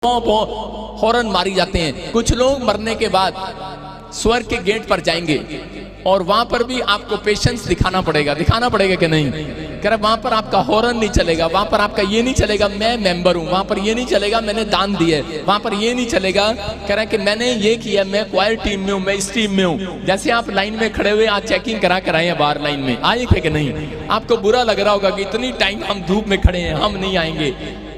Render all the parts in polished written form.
Horn मारी जाते हैं। कुछ लोग मरने के बाद स्वर्ग के गेट पर जाएंगे और वहां पर भी आपको पेशेंस दिखाना पड़ेगा कि नहीं? कह रहा वहां पर आपका हॉर्न नहीं चलेगा, वहां पर आपका ये नहीं चलेगा मैं मेंबर हूं, वहां पर ये नहीं चलेगा मैंने दान दिए, वहां पर ये नहीं चलेगा कह रहा कि मैंने ये किया, मैं क्वायर टीम में हूं, मैं इस टीम में हूं। जैसे आप लाइन में खड़े हुए आज चेकिंग करा कर आए हैं बाहर लाइन में, आए थे कि नहीं? आपको बुरा लग रहा होगा कि इतनी टाइम हम धूप में खड़े हैं, हम नहीं आएंगे,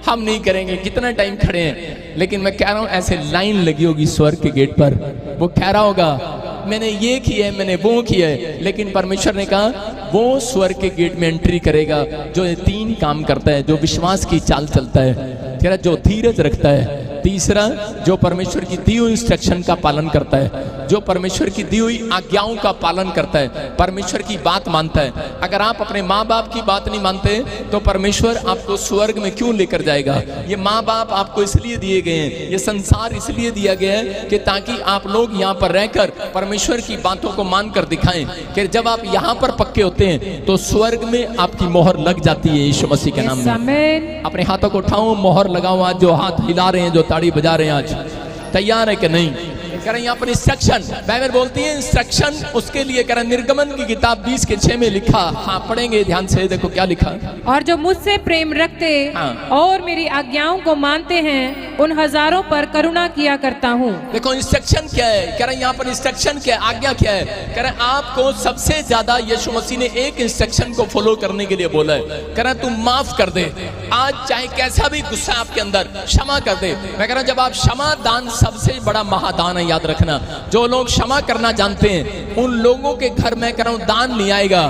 हम नहीं करेंगे, कितना टाइम खड़े हैं। लेकिन मैं कह रहा हूं ऐसे लाइन लगी होगी स्वर्ग के गेट पर, वो कह रहा होगा मैंने ये किया है, मैंने वो किया है। लेकिन परमेश्वर ने कहा वो स्वर्ग के गेट में एंट्री करेगा जो ये तीन काम करता है, जो विश्वास की चाल चलता है, कह रहा जो धीरज रखता है, तीसरा जो परमेश्वर की दी हुई इंस्ट्रक्शन का पालन करता है, जो परमेश्वर की दी हुई आज्ञाओं का पालन करता है, परमेश्वर की बात मानता है। अगर आप अपने माँ बाप की बात नहीं मानते तो परमेश्वर आपको स्वर्ग में क्यों लेकर जाएगा? ये माँ बाप आपको इसलिए दिए गए हैं, ये संसार इसलिए दिया गया है कि ताकि आप लोग यहाँ पर रहकर परमेश्वर की बातों को मानकर दिखाएं कि जब आप यहाँ पर पक्के होते हैं तो स्वर्ग में आपकी मोहर लग जाती है यीशु मसीह के नाम में। अपने हाथों को उठाओ, मोहर लगाओ। आज जो हाथ हिला रहे हैं, जो ताड़ी बजा रहे हैं, आज तैयार है कि नहीं? कह रहे यहाँ पर इंस्ट्रक्शन, बाइबल बोलती है इंस्ट्रक्शन उसके लिए कह रहे निर्गमन की किताब 20:6 में लिखा। हाँ पढ़ेंगे ध्यान से, देखो क्या लिखा। और जो मुझसे प्रेम रखते और मेरी आज्ञाओं को मानते हैं उन हजारों पर करुणा किया करता हूँ। देखो इंस्ट्रक्शन क्या है, कह रहे यहाँ पर इंस्ट्रक्शन क्या है, आज्ञा क्या है? कह रहे आपको सबसे ज्यादा यीशु मसीह ने एक इंस्ट्रक्शन को फॉलो करने के लिए बोला है। कह रहा तू माफ कर दे, आज चाहे कैसा भी गुस्सा आपके अंदर, क्षमा कर दे। मैं कह रहा जब आप क्षमा दान सबसे बड़ा महादान है, याद रखना। जो लोग क्षमा करना जानते हैं उन लोगों के घर में कह रहा हूं दान नहीं आएगा,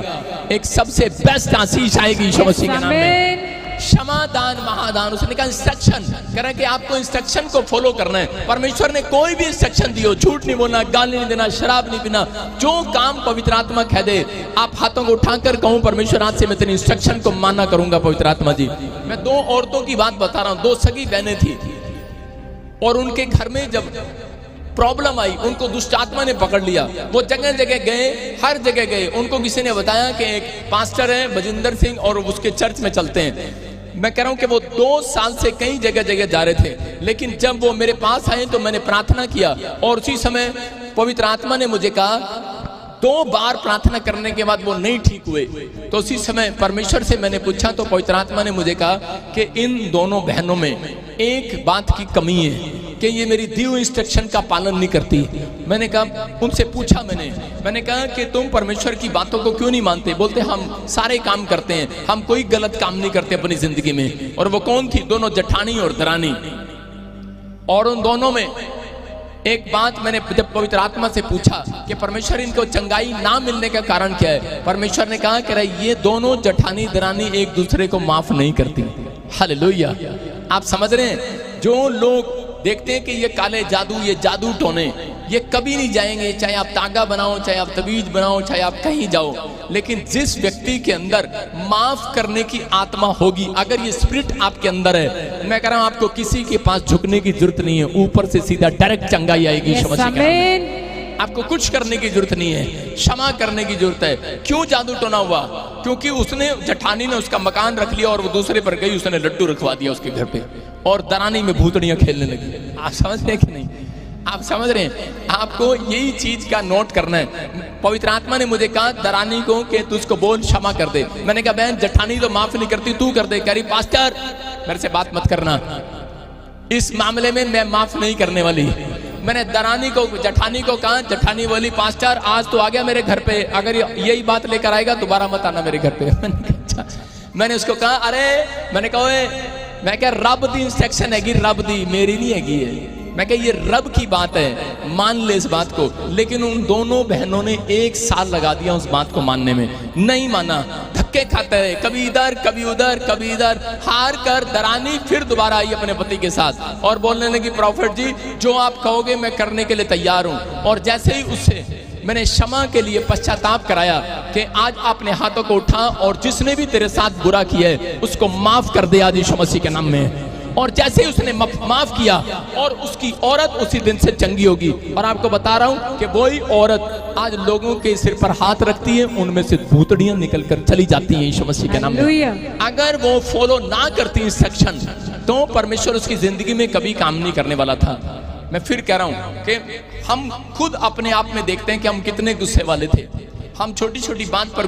एक सबसे बेस्ट आशीष आएगी यीशु मसीह के नाम में। क्षमा दान महादान, उसने कहा इंस्ट्रक्शन, कह रहा कि आपको इंस्ट्रक्शन को फॉलो करना है। परमेश्वर ने कोई भी इंस्ट्रक्शन दियो, झूठ नहीं बोलना, गाली नहीं देना, शराब नहीं पीना, जो काम पवित्र आत्मा कह दे आप हाथों को उठाकर कहूं परमेश्वर आज से मैं तेरी इंस्ट्रक्शन को मानना करूंगा पवित्र आत्मा जी। मैं दो औरतों की बात बता रहा हूं, दो सगी बहनें थी और उनके घर में जब प्रॉब्लम आई उनको दुष्ट आत्मा ने पकड़ लिया। वो जगह जगह गए, हर जगह गए। उनको किसी ने बताया कि एक पास्टर है बजिंदर सिंह और उसके चर्च में चलते हैं। मैं कह रहा हूं कि वो 2 साल से कई जगह जगह जा रहे थे, लेकिन जब वो मेरे पास आए तो मैंने प्रार्थना किया और उसी समय पवित्र आत्मा ने मुझे कहा 2 बार प्रार्थना करने के बाद वो नहीं ठीक हुए। तो उसी समय परमेश्वर से मैंने पूछा तो पवित्र आत्मा ने मुझे कहा कि इन दोनों बहनों में एक बात की कमी है कि ये मेरी दी हुई इंस्ट्रक्शन का पालन नहीं करती। मैंने कहा, उनसे पूछा मैंने कहा कि तुम परमेश्वर की बातों को क्यों नहीं मानते? बोलते हम सारे काम करते हैं, हम कोई गलत काम नहीं करते अपनी जिंदगी में। और वो कौन थी? दोनों जठानी और दरानी। और उन दोनों में एक बात मैंने जब पवित्र आत्मा से पूछा कि परमेश्वर इनको चंगाई ना मिलने का कारण क्या है, परमेश्वर ने कहा कि ये दोनों जठानी दरानी एक दूसरे को माफ नहीं करती। हालेलुया। आप समझ रहे हैं? जो लोग देखते हैं कि ये काले जादू, ये जादू टोने, ये कभी नहीं जाएंगे, चाहे आप तागा बनाओ, चाहे आप तबीज बनाओ, चाहे आप कहीं जाओ। लेकिन जिस व्यक्ति के अंदर माफ करने की आत्मा होगी, अगर ये स्पिरिट आपके अंदर है, मैं कह रहा हूं आपको किसी के पास झुकने की जरूरत नहीं है, ऊपर से सीधा डायरेक्ट चंगाई आएगी। आपको कुछ करने की जरूरत नहीं है, क्षमा करने की जरूरत है। क्यों जादू टोना हुआ? क्योंकि उसने जठानी ने उसका मकान रख लिया और वो दूसरे पर गई, उसने लड्डू रखवा दिया उसके घर पे और दरानी में भूतड़ियां खेलने लगी। आप समझ रहे हैं कि नहीं? आप समझ रहे हैं? आपको यही चीज का नोट करना है। पवित्र आत्मा ने मुझे कहा दरानी को कि तू उसको बोल क्षमा कर दे। मैंने कहा बहन जठानी तो माफ नहीं करती, तू कर दे। कह रही पास्टर मेरे से बात मत करना, इस मामले में मैं माफ नहीं करने वाली। मैंने दरानी को जठानी को कहा, जठानी बोली पास्टर आज तो आ गया मेरे घर पे, अगर यही बात लेकर आएगा दोबारा मत आना मेरे घर पे। मैंने उसको कहा अरे मैंने कहा मैं क्या रब दी इंस्ट्रक्शन हैगी, रब दी, मेरी नहीं हैगी है। मैं क्या ये रब की बात है, मान ले इस बात को। लेकिन उन दोनों बहनों ने 1 साल लगा दिया उस बात को मानने में, नहीं माना, धक्के खाते रहे, कभी इधर कभी उधर कभी इधर। हार कर दरानी फिर दोबारा आई अपने पति के साथ और बोलने लगी प्रॉफिट जी जो आप कहोगे मैं करने के लिए तैयार हूं। और जैसे ही उससे मैंने क्षमा के लिए पश्चाताप कराया कि आज अपने हाथों को उठा और जिसने भी तेरे साथ बुरा किया है उसको माफ कर दे आज यीशु मसीह के नाम में। और जैसे ही उसने माफ किया और उसकी औरत उसी दिन से चंगी होगी। और आपको बता रहा हूं कि वही औरत आज लोगों के सिर पर हाथ रखती है, उनमें से भूतड़ियां निकल कर चली जाती हैं यीशु मसीह के नाम में। हालेलुया। अगर वो फॉलो ना करती इंस्ट्रक्शन तो परमेश्वर उसकी जिंदगी में कभी काम नहीं करने वाला था। मैं फिर कह रहा हूं कि हम खुद अपने आप में देखते हैं कि हम कितने गुस्से वाले थे। हम छोटी छोटी बात पर